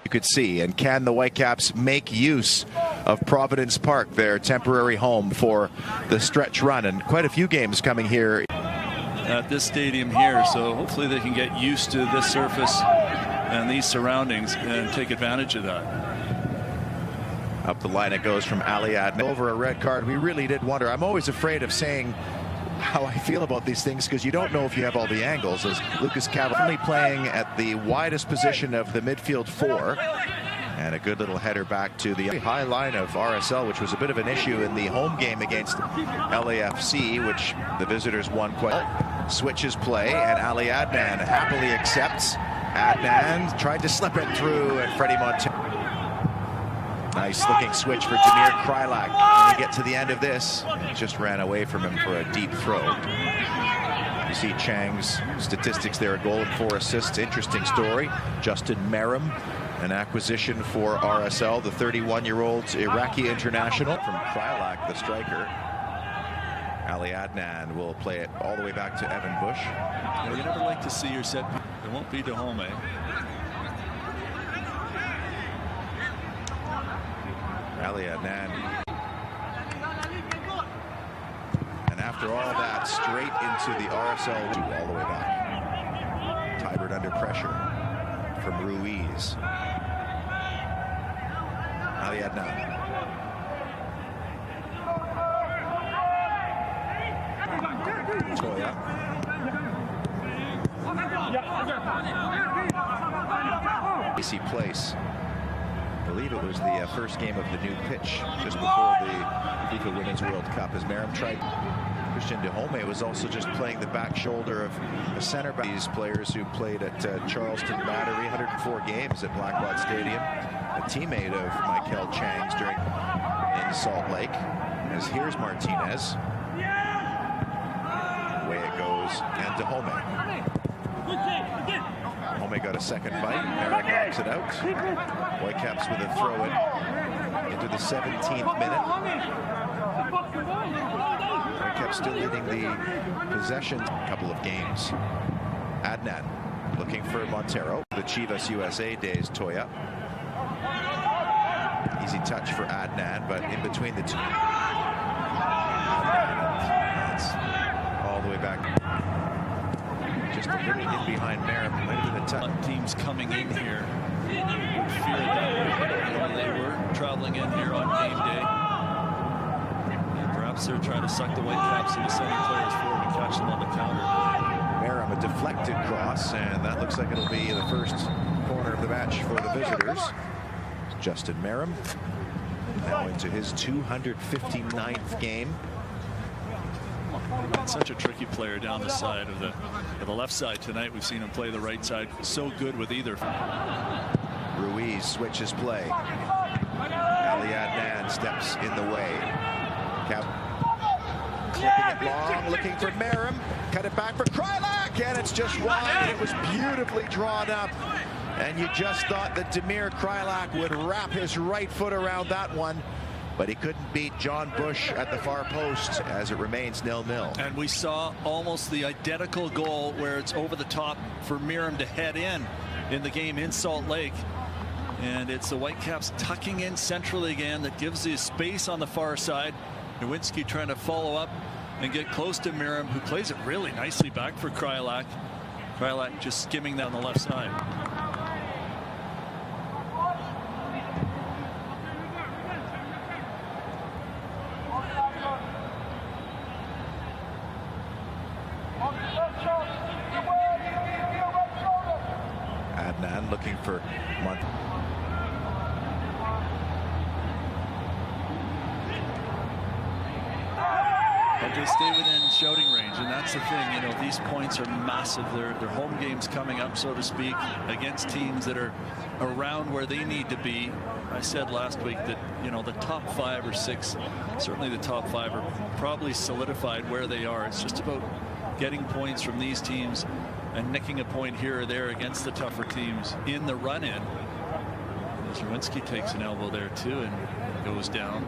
You could see, and can the Whitecaps make use of Providence Park, their temporary home for the stretch run, and quite a few games coming here at this stadium here, so hopefully they can get used to this surface and these surroundings and take advantage of that. Up the line it goes from Aliad over a red card. We really did wonder. I'm always afraid of saying how I feel about these things because you don't know if you have all the angles. As Lucas Cavallini playing at the widest position of the midfield four, and a good little header back to the high line of RSL, which was a bit of an issue in the home game against LAFC, which the visitors won quite well. Switches play, and Ali Adnan happily accepts. Adnan tried to slip it through, and Freddie Montero. Nice looking switch for Damir Krylak. When we get to the end of this, just ran away from him for a deep throw. You see Chang's statistics there, a goal and 4 assists. Interesting story. Justin Merrim, an acquisition for RSL, the 31-year-old Iraqi international from Krylak, the striker. Ali Adnan will play it all the way back to Evan Bush. Yeah, you never like to see your set. It won't be Dahome. Ali Adnan. And after all that, straight into the RSL all the way back. Tybert under pressure from Ruiz. Ali Adnan. Toya. AC Place. I believe it was the first game of the new pitch just before the FIFA Women's World Cup, as Merrim tried. Christian Dahome was also just playing the back shoulder of a center back. These players who played at Charleston Battery, 104 games at Blackwell Stadium, a teammate of Michael Chang's in Salt Lake. As here's Martinez. Away it goes, and Dahome. Dahome got a second bite. Merrick knocks it out. Whitecaps with a throw in into the 17th minute. Whitecaps still leading the possession couple of games. Adnan looking for Montero. The Chivas USA days, Toya. Easy touch for Adnan, but in between the two. That's all the way back. Just a little in behind Merrim. Might have been a touch. Teams coming in here feared that they were traveling in here on game day. And perhaps they're trying to suck the Whitecaps into sending players forward to catch them on the counter. Merrim, a deflected cross, and that looks like it'll be the first corner of the match for the visitors. Justin Merrim now into his 259th game. Such a tricky player down the side of the left side tonight. We've seen him play the right side. So good with either. Ruiz switches play. Ali Adnan steps in the way. Clipping it long, looking for Merrim. Cut it back for Krylak, and it's just wide. It was beautifully drawn up. And you just thought that Damir Krylak would wrap his right foot around that one. But he couldn't beat John Bush at the far post as it remains 0-0. And we saw almost the identical goal where it's over the top for Merrim to head in the game in Salt Lake. And it's the Whitecaps tucking in centrally again that gives the space on the far side. Nowinski trying to follow up and get close to Merrim, who plays it really nicely back for Krylak. Krylak just skimming down the left side. Adnan looking for Mont. But they stay within shouting range, and that's the thing. You know, these points are massive. They're home games coming up, so to speak, against teams that are around where they need to be. I said last week that, you know, the top 5 or 6, certainly the top 5 are probably solidified where they are. It's just about getting points from these teams and nicking a point here or there against the tougher teams in the run-in. Nowinski takes an elbow there too and goes down.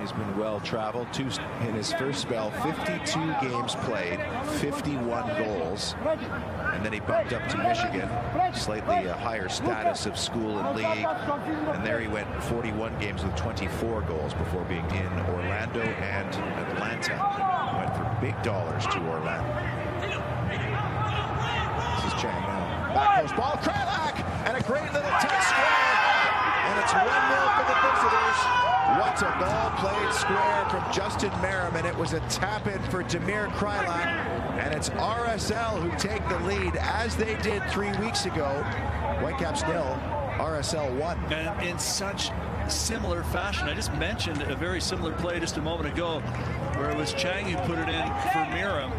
He's been well traveled. In his first spell, 52 games played, 51 goals. And then he bumped up to Michigan, slightly higher status of school and league. And there he went 41 games with 24 goals before being in Orlando and Atlanta. Went for big dollars to Orlando. This is Chang now. Back goes ball, Krylak, and a great little tight square. And it's 1-0 for the visitors. What a ball played square from Justin Merrim, and it was a tap-in for Damir Krylak. And it's RSL who take the lead, as they did 3 weeks ago. Whitecaps 0, RSL 1. And in such similar fashion, I just mentioned a very similar play just a moment ago, where it was Chang who put it in for Merrim.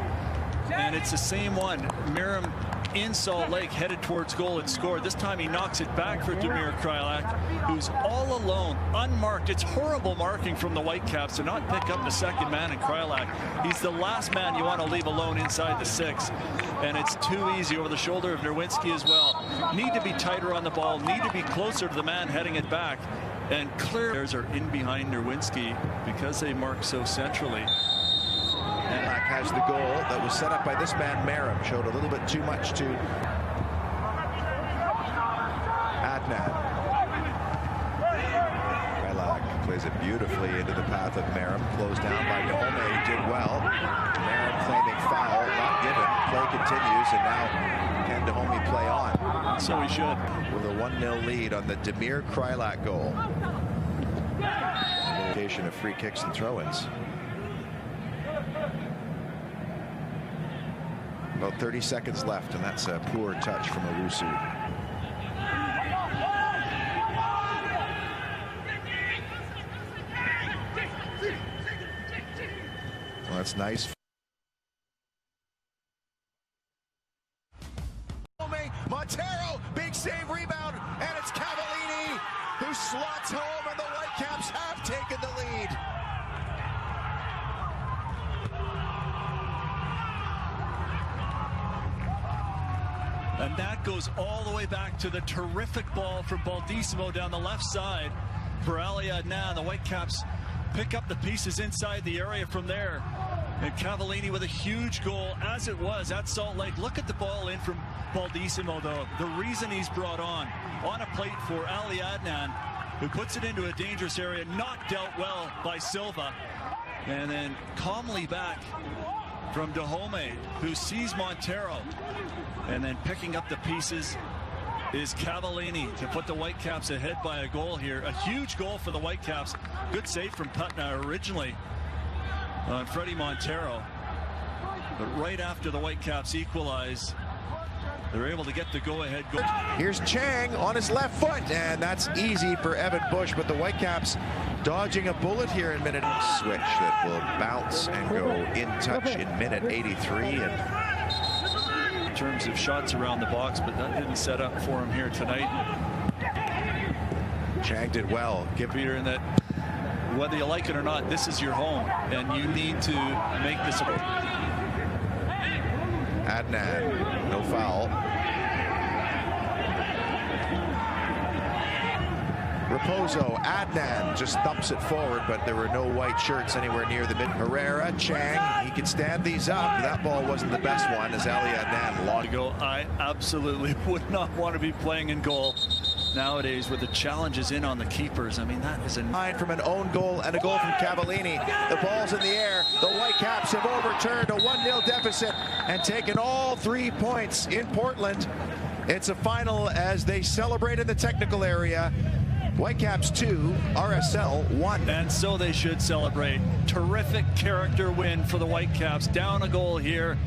And it's the same one. Merrim in Salt Lake, headed towards goal and scored. This time he knocks it back for Damir Krylak, who's all alone, unmarked. It's horrible marking from the Whitecaps to not pick up the second man in Krylak. He's the last man you want to leave alone inside the 6. And it's too easy over the shoulder of Nerwinski as well. Need to be tighter on the ball, need to be closer to the man heading it back. And clear players are in behind Nerwinski because they mark so centrally. Krylak has the goal that was set up by this man Merrim. Showed a little bit too much to Adnan. Krylak plays it beautifully into the path of Merrim. Closed down by Dahomey. Did well. Merrim claiming foul, not given. Play continues, and now can Dahomey play on? So he should. With a 1-0 lead on the Damir Krylak goal. Location of free kicks and throw-ins. About 30 seconds left, and that's a poor touch from Owusu. Well, that's nice. Montero, big save, rebound, and it's Cavallini who slots home, and the Whitecaps have taken the lead. And that goes all the way back to the terrific ball from Baldissimo down the left side for Ali Adnan. The Whitecaps pick up the pieces inside the area from there. And Cavallini with a huge goal, as it was at Salt Lake. Look at the ball in from Baldissimo, though. The reason he's brought on a plate for Ali Adnan, who puts it into a dangerous area, not dealt well by Silva. And then calmly back from Dahomey, who sees Montero. And then picking up the pieces is Cavallini to put the Whitecaps ahead by a goal here. A huge goal for the Whitecaps. Good save from Putna originally on Freddie Montero. But right after the Whitecaps equalize, they're able to get the go-ahead goal. Here's Chang on his left foot, and that's easy for Evan Bush, but the Whitecaps dodging a bullet here in minute. Switch that will bounce and go in touch in minute 83. And in terms of shots around the box, but that didn't set up for him here tonight. Chang did well. Give Peter in that, whether you like it or not, this is your home, and you need to make this a... Adnan, no foul. Raposo, Adnan just thumps it forward, but there were no white shirts anywhere near the mid. Herrera, Chang, he can stand these up. That ball wasn't the best one as Ali Adnan long ago. I absolutely would not want to be playing in goal nowadays with the challenges in on the keepers. I mean, that is a line from an own goal and a goal from Cavallini. The ball's in the air. The Whitecaps have overturned a 1-0 deficit and taken all 3 points in Portland. It's a final as they celebrate in the technical area. Whitecaps 2, RSL 1. And so they should celebrate. Terrific character win for the Whitecaps. Down a goal here,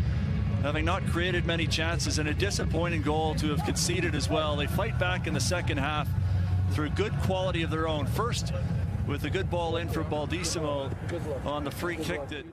having not created many chances, and a disappointing goal to have conceded as well. They fight back in the second half through good quality of their own. First, with a good ball in for Baldissimo on the free kick that